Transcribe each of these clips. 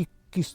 21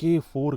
K4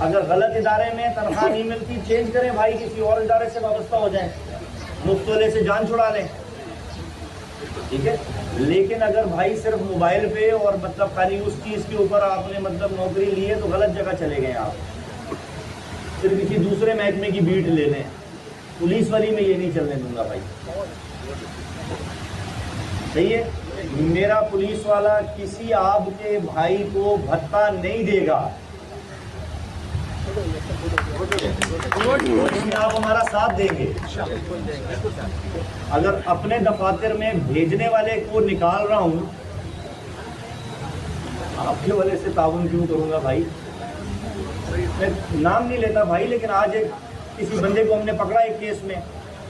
اگر غلط ادارے میں تنخواہ نہیں ملتی چینج کریں بھائی, کسی اور ادارے سے وابستہ ہو جائیں, مفت والے سے جان چھڑا لیں, ٹھیک ہے. لیکن اگر بھائی صرف موبائل پہ اور مطلب خالی اس چیز کے اوپر آپ نے مطلب نوکری لی ہے تو غلط جگہ چلے گئے آپ, پھر کسی دوسرے محکمے کی بیٹ لے لیں. پولیس والی میں یہ نہیں چلنے دوں گا بھائی, صحیح ہے. میرا پولیس والا کسی آپ کے بھائی کو بھتہ نہیں دے گا, آپ ہمارا ساتھ دیں گے. اگر اپنے دفاتر میں بھیجنے والے کو نکال رہا ہوں, آپ کے والے سے تعاون کیوں کروں گا بھائی. میں نام نہیں لیتا بھائی, لیکن آج ایک کسی بندے کو ہم نے پکڑا ایک کیس میں,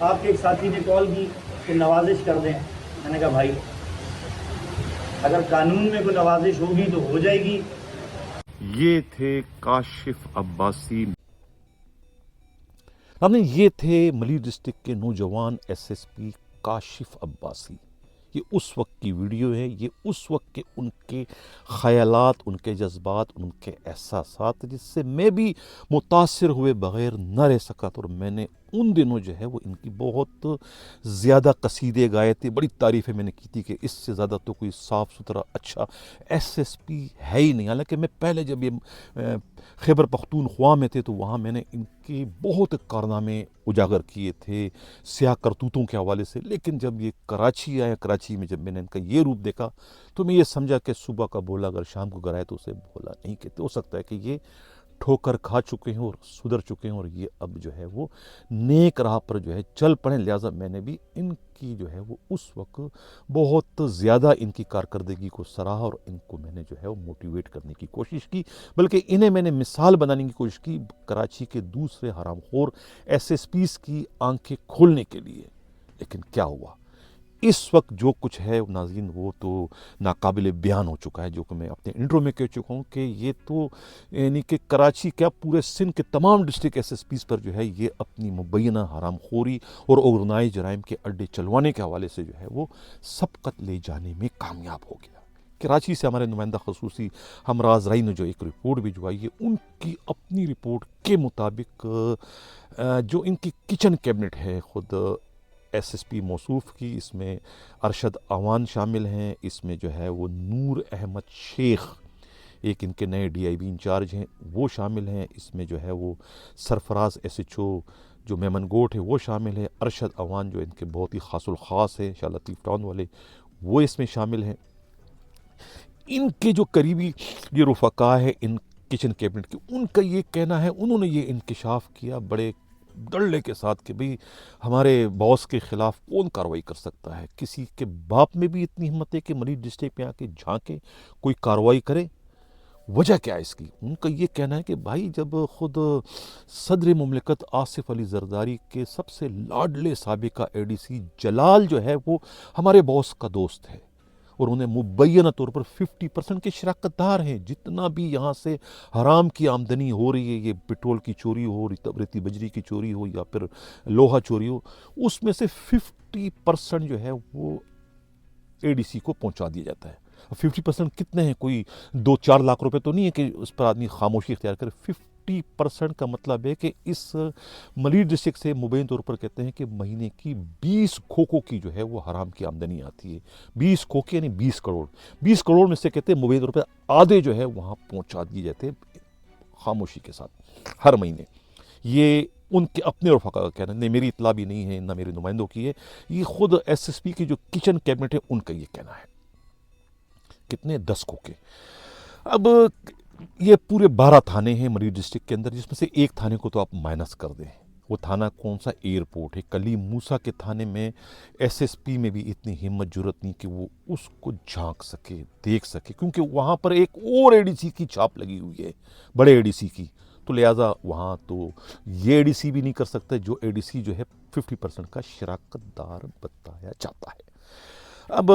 آپ کے ایک ساتھی نے کال کی کہ نوازش کر دیں. میں نے کہا بھائی اگر قانون میں کوئی نوازش ہوگی تو ہو جائے گی. یہ تھے کاشف عباسی. یہ تھے ملی ڈسٹرکٹ کے نوجوان S S P Kashif Abbasi. یہ اس وقت کی ویڈیو ہے, یہ اس وقت کے ان کے خیالات, ان کے جذبات, ان کے احساسات, جس سے میں بھی متاثر ہوئے بغیر نہ رہ سکا تھا. اور میں نے ان دنوں جو ہے وہ ان کی بہت زیادہ قصیدے گائے تھے, بڑی تعریفیں میں نے کی تھی کہ اس سے زیادہ تو کوئی صاف ستھرا اچھا ایس ایس پی ہے ہی نہیں. حالانکہ میں پہلے جب یہ خیبر پختونخوا میں تھے تو وہاں میں نے ان کے بہت کارنامے اجاگر کیے تھے سیاہ کرتوتوں کے حوالے سے. لیکن جب یہ کراچی آیا, کراچی میں جب میں نے ان کا یہ روپ دیکھا تو میں یہ سمجھا کہ صبح کا بولا اگر شام کو گھر آئے تو اسے بولا نہیں کہتے. ہو سکتا ہے کہ یہ ٹھوکر کھا چکے ہیں اور سدھر چکے ہیں, اور یہ اب جو ہے وہ نیک راہ پر جو ہے چل پڑیں. لہٰذا میں نے بھی ان کی جو ہے وہ اس وقت بہت زیادہ ان کی کارکردگی کو سراہا, اور ان کو میں نے جو ہے وہ موٹیویٹ کرنے کی کوشش کی, بلکہ انہیں میں نے مثال بنانے کی کوشش کی کراچی کے دوسرے حرام خور ایس ایس پیز کی آنکھیں کھولنے کے لیے. لیکن کیا ہوا, اس وقت جو کچھ ہے ناظرین وہ تو ناقابل بیان ہو چکا ہے, جو کہ میں اپنے انٹرو میں کہہ چکا ہوں کہ یہ تو یعنی کہ کراچی کیا پورے سندھ کے تمام ڈسٹرکٹ ایس ایس پیز پر جو ہے یہ اپنی مبینہ حرام خوری اور آرگنائز جرائم کے اڈے چلوانے کے حوالے سے جو ہے وہ سبقت لے جانے میں کامیاب ہو گیا. کراچی سے ہمارے نمائندہ خصوصی ہمراز رائی نے جو ایک رپورٹ بھجوائی ہے, ان کی اپنی رپورٹ کے مطابق جو ان کی کچن کیبنٹ ہے خود ایس ایس پی موصوف کی, اس میں ارشد اعوان شامل ہیں, اس میں جو ہے وہ نور احمد شیخ ایک ان کے نئے ڈی آئی بی انچارج ہیں وہ شامل ہیں, اس میں جو ہے وہ سرفراز ایس ایچ او جو میمن گوٹ ہے وہ شامل ہے, ارشد اعوان جو ان کے بہت ہی خاص الخاص ہے شاہ لطیف ٹاؤن والے وہ اس میں شامل ہیں. ان کے جو قریبی یہ رفقا ہے ان کچن کیبنٹ کے, ان کا یہ کہنا ہے, انہوں نے یہ انکشاف کیا بڑے ڈرلے کے ساتھ کہ بھئی ہمارے باس کے خلاف کون کارروائی کر سکتا ہے. کسی کے باپ میں بھی اتنی ہمت ہے کہ مری ڈسٹرکٹ میں آ کے جھانکے کوئی کارروائی کرے. وجہ کیا ہے اس کی؟ ان کا یہ کہنا ہے کہ بھائی جب خود صدر مملکت آصف علی زرداری کے سب سے لاڈلے سابقہ اے ڈی سی جلال جو ہے وہ ہمارے باس کا دوست ہے, اور انہیں مبینہ طور پر 50% کے شراکت دار ہیں. جتنا بھی یہاں سے حرام کی آمدنی ہو رہی ہے, یہ پٹرول کی چوری ہو, ریتی بجری کی چوری ہو یا پھر لوہا چوری ہو, اس میں سے 50% جو ہے وہ اے ڈی سی کو پہنچا دیا جاتا ہے. 50% کتنے ہیں, کوئی 2-4 لاکھ روپے تو نہیں ہے کہ اس پر آدمی خاموشی اختیار کرے. 50% کا مطلب ہے کہ اس ملی ڈسٹرکٹ سے مبین طور پر کہتے ہیں کہ مہینے کی 20 کھوکھوں کی جو ہے وہ حرام کی آمدنی آتی ہے. 20 کھوکھے یعنی 20 کروڑ. 20 کروڑ میں سے کہتے ہیں مبین طور پر آدھے جو ہے وہاں پہنچا دیے جاتے ہیں خاموشی کے ساتھ ہر مہینے. یہ ان کے اپنے رفقا کا کہنا ہے, نہیں میری اطلاع بھی نہیں ہے نہ میرے نمائندوں کی ہے, یہ خود ایس ایس پی کی جو کچن کیبنٹ ہے ان کا یہ کہنا ہے. کتنے 10 کھوکھے. اب یہ پورے 12 تھانے ہیں مری ڈسٹرکٹ کے اندر, جس میں سے ایک تھانے کو تو آپ مائنس کر دیں. وہ تھانہ کون سا؟ ایئرپورٹ ہے. کلیم موسیٰ کے تھانے میں ایس ایس پی میں بھی اتنی ہمت جرت نہیں کہ وہ اس کو جھانک سکے, دیکھ سکے, کیونکہ وہاں پر ایک اور اے ڈی سی کی چھاپ لگی ہوئی ہے, بڑے اے ڈی سی کی. تو لہٰذا وہاں تو یہ اے ڈی سی بھی نہیں کر سکتا جو اے ڈی سی جو ہے 50% کا شراکت دار بتایا جاتا ہے. اب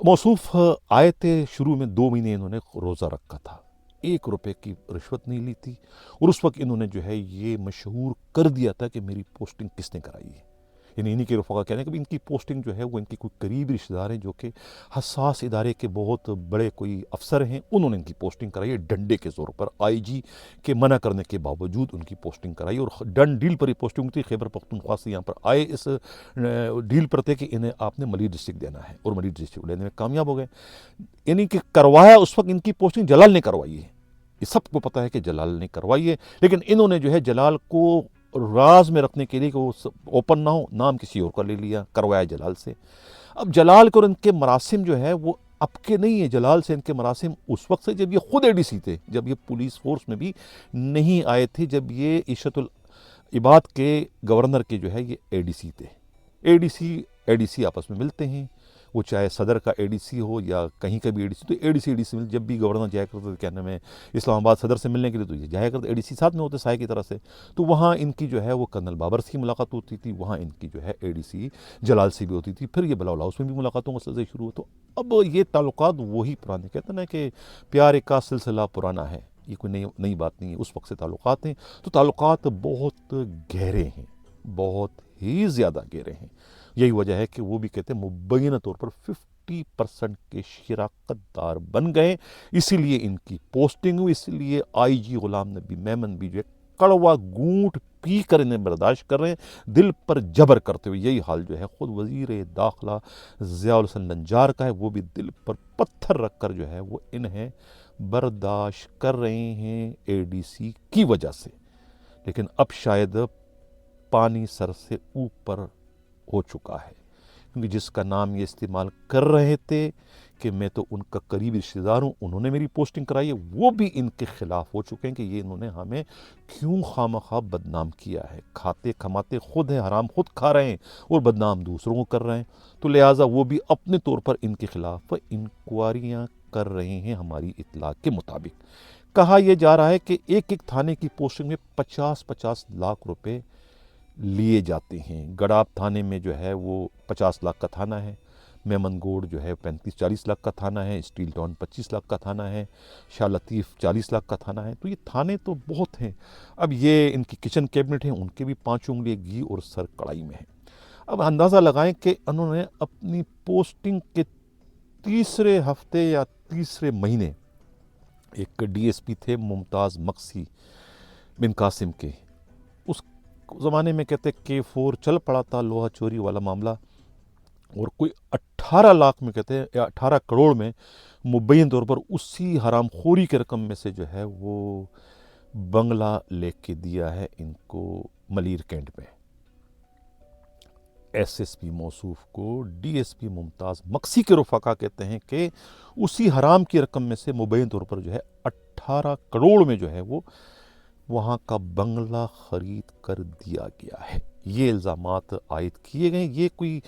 موصوف آئے تھے, شروع میں 2 مہینے انہوں نے روزہ رکھا تھا, 1 روپے کی رشوت نہیں لی تھی, اور اس وقت انہوں نے جو ہے یہ مشہور کر دیا تھا کہ میری پوسٹنگ کس نے کرائی ہے. یعنی انہیں کے رفقا کہہ رہے ہیں کہ ان کی پوسٹنگ جو ہے وہ ان کی کوئی قریبی رشتہ دار ہیں جو کہ حساس ادارے کے بہت بڑے کوئی افسر ہیں، انہوں نے ان کی پوسٹنگ کرائی ہے ڈنڈے کے زور پر، آئی جی کے منع کرنے کے باوجود ان کی پوسٹنگ کرائی، اور ڈن ڈیل پر یہ پوسٹنگ تھی۔ خیبر پختونخوا سے یہاں پر آئے اس ڈیل پر تھے کہ انہیں آپ نے ملیر ڈسٹرکٹ دینا ہے، اور ملیر ڈسٹرکٹ لینے میں کامیاب ہو گئے۔ یعنی کہ کروایا اس وقت ان کی پوسٹنگ جلال نے کروائی ہے، یہ سب کو پتہ ہے کہ جلال نے کروائی ہے، لیکن انہوں نے جو ہے جلال کو راز میں رکھنے کے لیے کہ وہ اوپن نہ ہو، نام کسی اور کا لے لیا، کروایا جلال سے۔ اب جلال کو ان کے مراسم جو ہے وہ اب کے نہیں ہے، جلال سے ان کے مراسم اس وقت سے جب یہ خود اے ڈی سی تھے، جب یہ پولیس فورس میں بھی نہیں آئے تھے، جب یہ عشرت العباد کے گورنر کے جو ہے یہ اے ڈی سی تھے۔ اے ڈی سی آپس میں ملتے ہیں، وہ چاہے صدر کا اے ڈی سی ہو یا کہیں کا بھی اے ڈی سی، تو اے ڈی سی جب بھی گورنر جایا کرتے تھے کہنے میں اسلام آباد صدر سے ملنے کے لیے، تو یہ جایا کرتے، اے ڈی سی ساتھ میں ہوتے سائے کی طرح سے، تو وہاں ان کی جو ہے وہ کرنل بابر سے ملاقات ہوتی تھی، وہاں ان کی جو ہے اے ڈی سی جلال سے بھی ہوتی تھی، پھر یہ بلاول ہاؤس میں بھی ملاقاتوں کا سلسلہ شروع ہوا۔ تو اب یہ تعلقات وہی پرانے، کہتے ہیں نا کہ پیار کا سلسلہ پرانا ہے، یہ کوئی نئی بات نہیں ہے، اس وقت سے تعلقات ہیں، تو تعلقات بہت گہرے ہیں، بہت ہی زیادہ گہرے ہیں۔ یہی وجہ ہے کہ وہ بھی کہتے ہیں مبینہ طور پر 50% کے شراکت دار بن گئے، اسی لیے ان کی پوسٹنگ ہوئی، اسی لیے آئی جی غلام نبی میمن بھی جو ہے کڑوا گونٹ پی کر انہیں برداشت کر رہے ہیں، دل پر جبر کرتے ہوئے۔ یہی حال جو ہے خود وزیر داخلہ ضیاء الحسن نجار کا ہے، وہ بھی دل پر پتھر رکھ کر جو ہے وہ انہیں برداشت کر رہے ہیں اے ڈی سی کی وجہ سے، لیکن اب شاید پانی سر سے اوپر ہو چکا ہے، کیونکہ جس کا نام یہ استعمال کر رہے تھے کہ میں تو ان کا قریبی رشتہ دار ہوں، انہوں نے میری پوسٹنگ کرائی ہے، وہ بھی ان کے خلاف ہو چکے ہیں کہ یہ انہوں نے ہمیں کیوں خواہ بدنام کیا ہے، کھاتے کماتے خود ہیں، حرام خود کھا رہے ہیں اور بدنام دوسروں کو کر رہے ہیں، تو لہٰذا وہ بھی اپنے طور پر ان کے خلاف انکوائریاں کر رہے ہیں۔ ہماری اطلاع کے مطابق کہا یہ جا رہا ہے کہ ایک تھانے کی پوسٹنگ میں 50 لاکھ روپے لیے جاتے ہیں۔ گڑاب تھانے میں جو ہے وہ 50 لاکھ کا تھانہ ہے، میمن گوڑ جو ہے 35-40 لاکھ کا تھانہ ہے، اسٹیل ٹاؤن 25 لاکھ کا تھانہ ہے، شاہ لطیف 40 لاکھ کا تھانہ ہے، تو یہ تھانے تو بہت ہیں۔ اب یہ ان کی کچن کیبنٹ ہیں، ان کے بھی 5 انگلی گھی اور سر کڑائی میں ہیں۔ اب اندازہ لگائیں کہ انہوں نے اپنی پوسٹنگ کے تیسرے ہفتے یا تیسرے مہینے ایک ڈی ایس پی تھے ممتاز مقصی بن قاسم کے، اس زمانے میں کہتے K4 چل پڑا تھا لوہا چوری والا معاملہ، اور کوئی 18 لاکھ میں کہتے ہیں یا 18 کروڑ میں مبین طور پر اسی حرام خوری کے رقم میں سے جو ہے وہ بنگلہ لے کے دیا ہے ان کو ملیر کینٹ میں۔ ایس ایس پی موصوف کو ڈی ایس پی ممتاز مقصی کے رفقا کہتے ہیں کہ اسی حرام کی رقم میں سے مبین طور پر جو ہے 18 کروڑ میں جو ہے وہ وہاں کا بنگلہ خرید کر دیا گیا ہے۔ یہ الزامات عائد کیے گئے، یہ کوئی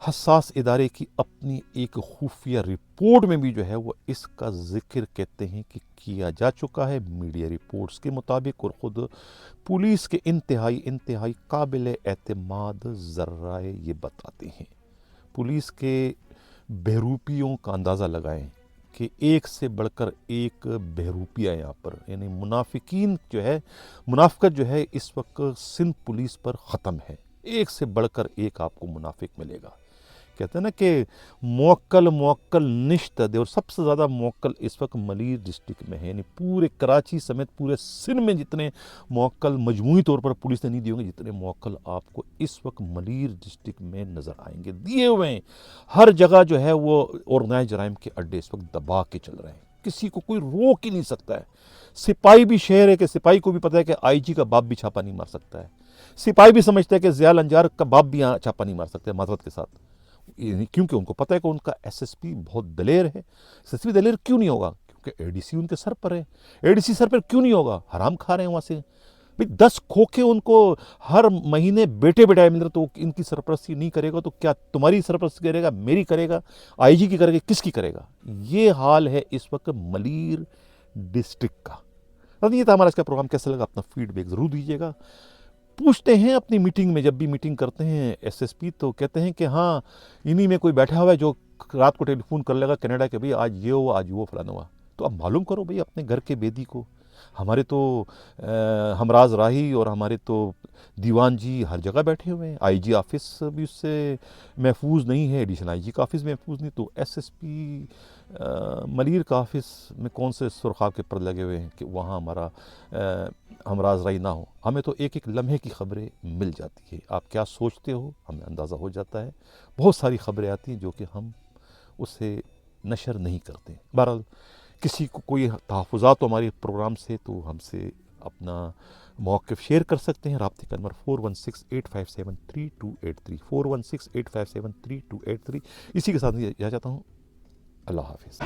حساس ادارے کی اپنی ایک خفیہ رپورٹ میں بھی جو ہے وہ اس کا ذکر کہتے ہیں کہ کیا جا چکا ہے میڈیا رپورٹس کے مطابق، اور خود پولیس کے انتہائی قابل اعتماد ذرائع یہ بتاتے ہیں۔ پولیس کے بہروپیوں کا اندازہ لگائیں کہ ایک سے بڑھ کر ایک بہروپیہ یہاں پر، یعنی منافقین جو ہے، منافقت جو ہے اس وقت سندھ پولیس پر ختم ہے، ایک سے بڑھ کر ایک آپ کو منافق ملے گا۔ کہتے ہیں نا کہ موکل نشت دے، اور سب سے زیادہ موکل اس وقت ملیر ڈسٹرکٹ میں ہے، یعنی پورے کراچی سمیت پورے سندھ میں جتنے موکل مجموعی طور پر پولیس نے نہیں دیے ہوں گے، جتنے موکل آپ کو اس وقت ملیر ڈسٹرکٹ میں نظر آئیں گے، دیے ہوئے ہیں۔ ہر جگہ جو ہے وہ آرگنائز جرائم کے اڈے اس وقت دبا کے چل رہے ہیں، کسی کو کوئی روک ہی نہیں سکتا ہے۔ سپاہی بھی شہر ہے کہ سپاہی کو بھی پتہ ہے کہ آئی جی کا باپ بھی چھاپا نہیں مار سکتا ہے، سپاہی بھی سمجھتا ہے کہ ضیاء الانجار کا باپ بھی یہاں چھاپا نہیں مار سکتا ہے، معذرت کے ساتھ، کیونکہ ان کو پتہ ہے کہ ان کا ایس ایس پی بہت دلیر ہے۔ ایس ایس پی دلیر کیوں نہیں ہوگا؟ کیونکہ اے ڈی سی ان کے سر پر ہے۔ اے ڈی سی سر پر کیوں نہیں ہوگا؟ حرام کھا رہے ہیں وہاں سے، 10 کھوکھے ان کو ہر مہینے بیٹے مل رہے، تو ان کی سرپرستی نہیں کرے گا تو کیا تمہاری سرپرستی کرے گا؟ میری کرے گا؟ آئی جی کی کرے گا؟ کس کی کرے گا؟ یہ حال ہے اس وقت ملیر ڈسٹرکٹ کا۔ یہ تھا ہمارا اس کا پروگرام، کیسا لگا اپنا فیڈ بیک ضرور دیجیے گا۔ پوچھتے ہیں اپنی میٹنگ میں، جب بھی میٹنگ کرتے ہیں ایس ایس پی تو کہتے ہیں کہ ہاں انہی میں کوئی بیٹھا ہوا ہے جو رات کو ٹیلی فون کر لے گا کینیڈا کہ بھئی آج یہ ہوا، آج وہ فلانا ہوا، تو اب معلوم کرو بھئی اپنے گھر کے بیدی کو، ہمارے تو ہمراز راہی اور ہمارے تو دیوان جی ہر جگہ بیٹھے ہوئے ہیں، آئی جی آفس بھی اس سے محفوظ نہیں ہے، ایڈیشنل آئی جی کا آفس محفوظ نہیں، تو ایس ایس پی ملیر کا آفس میں کون سے سرخاب کے پر لگے ہوئے ہیں کہ وہاں ہمارا ہمراز راہی نہ ہو. ہمیں تو ایک ایک لمحے کی خبریں مل جاتی ہے. آپ کیا سوچتے ہو ہمیں اندازہ ہو جاتا ہے. بہت ساری خبریں آتی ہیں جو کہ ہم اسے نشر نہیں کرتے. بہرحال کسی کو کوئی تحفظات تو ہمارے پروگرام سے تو ہم سے اپنا موقف شیئر کر سکتے ہیں. رابطے کا نمبر 4168573283 4168573283. اسی کے ساتھ میں جا چاہتا ہوں. اللہ حافظ.